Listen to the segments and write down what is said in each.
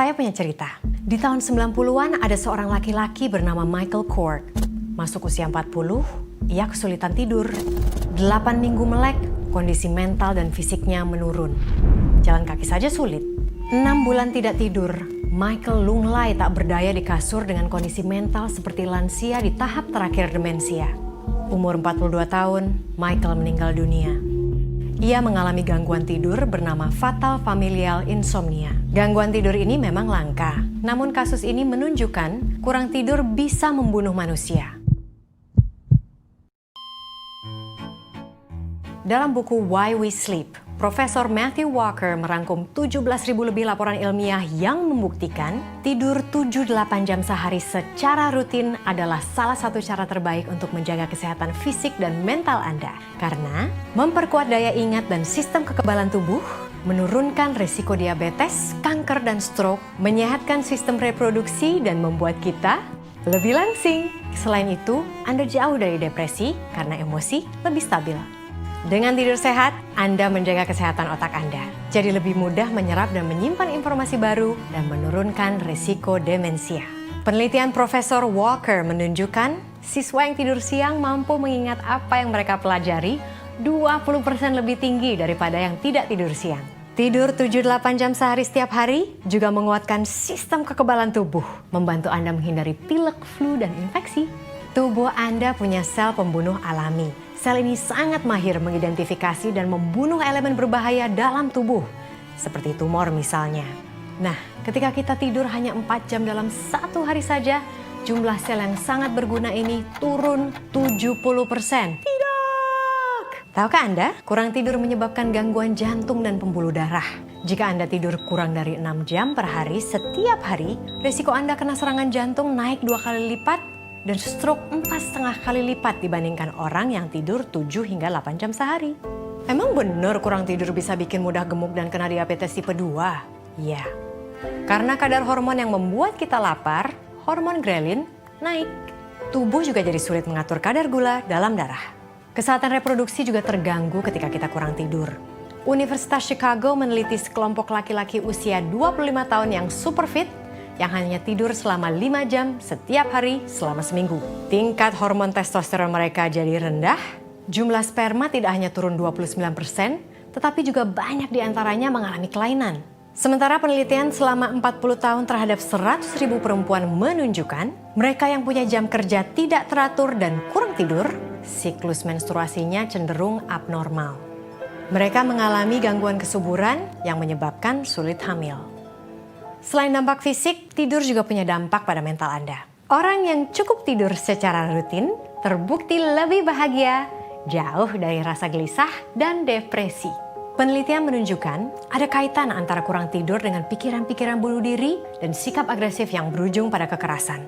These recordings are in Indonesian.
Saya punya cerita. Di tahun 90-an ada seorang laki-laki bernama Michael Cork. Masuk usia 40, ia kesulitan tidur. 8 minggu melek, kondisi mental dan fisiknya menurun. Jalan kaki saja sulit. 6 bulan tidak tidur, Michael lunglai tak berdaya di kasur dengan kondisi mental seperti lansia di tahap terakhir demensia. Umur 42 tahun, Michael meninggal dunia. Ia mengalami gangguan tidur bernama fatal familial insomnia. Gangguan tidur ini memang langka, namun kasus ini menunjukkan kurang tidur bisa membunuh manusia. Dalam buku Why We Sleep, Profesor Matthew Walker merangkum 17.000 lebih laporan ilmiah yang membuktikan tidur 7-8 jam sehari secara rutin adalah salah satu cara terbaik untuk menjaga kesehatan fisik dan mental Anda. Karena memperkuat daya ingat dan sistem kekebalan tubuh, menurunkan risiko diabetes, kanker dan stroke, menyehatkan sistem reproduksi dan membuat kita lebih langsing. Selain itu, Anda jauh dari depresi karena emosi lebih stabil. Dengan tidur sehat, Anda menjaga kesehatan otak Anda. Jadi lebih mudah menyerap dan menyimpan informasi baru dan menurunkan risiko demensia. Penelitian Profesor Walker menunjukkan siswa yang tidur siang mampu mengingat apa yang mereka pelajari 20% lebih tinggi daripada yang tidak tidur siang. Tidur 7-8 jam sehari setiap hari juga menguatkan sistem kekebalan tubuh, membantu Anda menghindari pilek, flu, dan infeksi. Tubuh Anda punya sel pembunuh alami. Sel ini sangat mahir mengidentifikasi dan membunuh elemen berbahaya dalam tubuh, seperti tumor misalnya. Nah, ketika kita tidur hanya 4 jam dalam satu hari saja, jumlah sel yang sangat berguna ini turun 70%. Tidak! Tahukah Anda, kurang tidur menyebabkan gangguan jantung dan pembuluh darah. Jika Anda tidur kurang dari 6 jam per hari setiap hari, risiko Anda kena serangan jantung naik 2 kali lipat, dan stroke 4,5 kali lipat dibandingkan orang yang tidur 7 hingga 8 jam sehari. Emang bener kurang tidur bisa bikin mudah gemuk dan kena diabetes tipe 2? Iya. Karena kadar hormon yang membuat kita lapar, hormon grelin, naik. Tubuh juga jadi sulit mengatur kadar gula dalam darah. Kesehatan reproduksi juga terganggu ketika kita kurang tidur. Universitas Chicago meneliti sekelompok laki-laki usia 25 tahun yang super fit, yang hanya tidur selama 5 jam setiap hari selama seminggu. Tingkat hormon testosteron mereka jadi rendah, jumlah sperma tidak hanya turun 29%, tetapi juga banyak diantaranya mengalami kelainan. Sementara penelitian selama 40 tahun terhadap 100.000 perempuan menunjukkan, mereka yang punya jam kerja tidak teratur dan kurang tidur, siklus menstruasinya cenderung abnormal. Mereka mengalami gangguan kesuburan yang menyebabkan sulit hamil. Selain dampak fisik, tidur juga punya dampak pada mental Anda. Orang yang cukup tidur secara rutin terbukti lebih bahagia, jauh dari rasa gelisah dan depresi. Penelitian menunjukkan ada kaitan antara kurang tidur dengan pikiran-pikiran bunuh diri dan sikap agresif yang berujung pada kekerasan.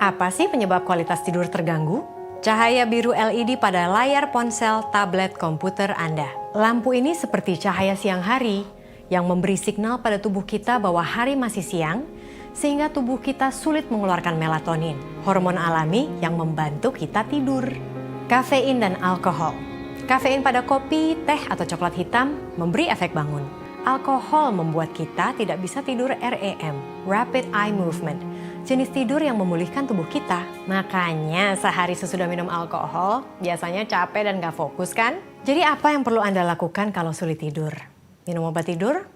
Apa sih penyebab kualitas tidur terganggu? Cahaya biru LED pada layar ponsel, tablet, komputer Anda. Lampu ini seperti cahaya siang hari, yang memberi signal pada tubuh kita bahwa hari masih siang, sehingga tubuh kita sulit mengeluarkan melatonin, hormon alami yang membantu kita tidur. Kafein dan alkohol. Kafein pada kopi, teh, atau coklat hitam memberi efek bangun. Alkohol membuat kita tidak bisa tidur REM, Rapid Eye Movement, jenis tidur yang memulihkan tubuh kita. Makanya sehari sesudah minum alkohol, biasanya capek dan gak fokus kan? Jadi apa yang perlu Anda lakukan kalau sulit tidur? Minum obat tidur?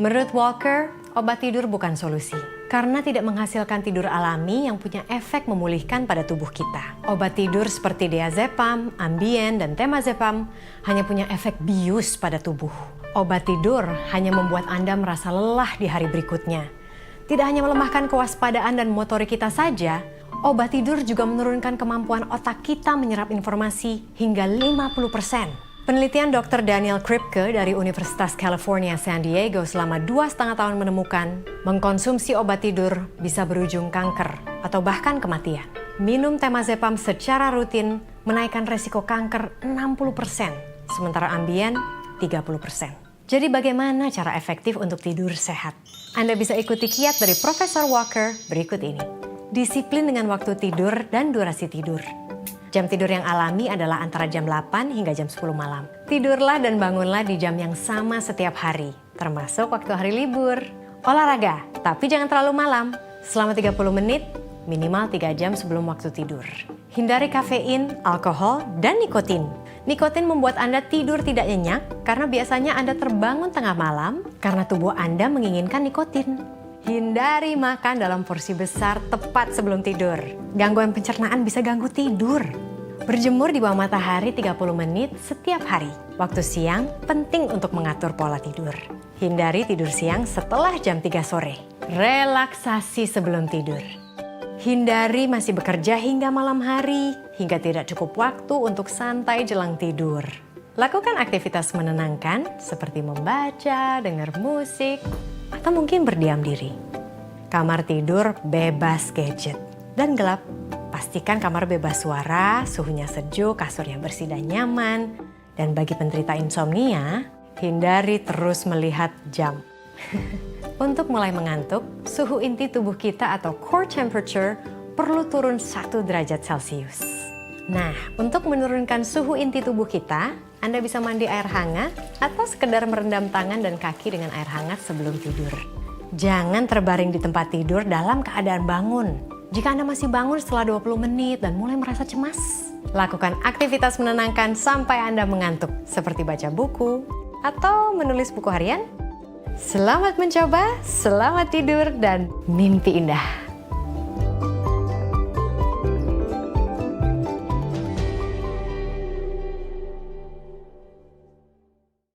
Menurut Walker, obat tidur bukan solusi. Karena tidak menghasilkan tidur alami yang punya efek memulihkan pada tubuh kita. Obat tidur seperti diazepam, Ambien, dan temazepam hanya punya efek bius pada tubuh. Obat tidur hanya membuat Anda merasa lelah di hari berikutnya. Tidak hanya melemahkan kewaspadaan dan motorik kita saja, obat tidur juga menurunkan kemampuan otak kita menyerap informasi hingga 50%. Penelitian Dr. Daniel Kripke dari Universitas California, San Diego selama 2,5 tahun menemukan mengkonsumsi obat tidur bisa berujung kanker atau bahkan kematian. Minum temazepam secara rutin menaikkan resiko kanker 60%, sementara Ambien 30%. Jadi bagaimana cara efektif untuk tidur sehat? Anda bisa ikuti kiat dari Profesor Walker berikut ini. Disiplin dengan waktu tidur dan durasi tidur. Jam tidur yang alami adalah antara jam 8 hingga jam 10 malam. Tidurlah dan bangunlah di jam yang sama setiap hari, termasuk waktu hari libur. Olahraga, tapi jangan terlalu malam. Selama 30 menit, minimal 3 jam sebelum waktu tidur. Hindari kafein, alkohol, dan nikotin. Nikotin membuat Anda tidur tidak nyenyak karena biasanya Anda terbangun tengah malam karena tubuh Anda menginginkan nikotin. Hindari makan dalam porsi besar tepat sebelum tidur. Gangguan pencernaan bisa ganggu tidur. Berjemur di bawah matahari 30 menit setiap hari. Waktu siang penting untuk mengatur pola tidur. Hindari tidur siang setelah jam 3 sore. Relaksasi sebelum tidur. Hindari masih bekerja hingga malam hari, hingga tidak cukup waktu untuk santai jelang tidur. Lakukan aktivitas menenangkan seperti membaca, dengar musik, atau mungkin berdiam diri. Kamar tidur bebas gadget dan gelap. Pastikan kamar bebas suara, suhunya sejuk, kasurnya bersih dan nyaman. Dan bagi penderita insomnia, hindari terus melihat jam. Untuk mulai mengantuk, suhu inti tubuh kita atau core temperature perlu turun 1 derajat Celcius. Nah, untuk menurunkan suhu inti tubuh kita, Anda bisa mandi air hangat atau sekedar merendam tangan dan kaki dengan air hangat sebelum tidur. Jangan terbaring di tempat tidur dalam keadaan bangun. Jika Anda masih bangun setelah 20 menit dan mulai merasa cemas, lakukan aktivitas menenangkan sampai Anda mengantuk, seperti baca buku atau menulis buku harian. Selamat mencoba, selamat tidur, dan mimpi indah.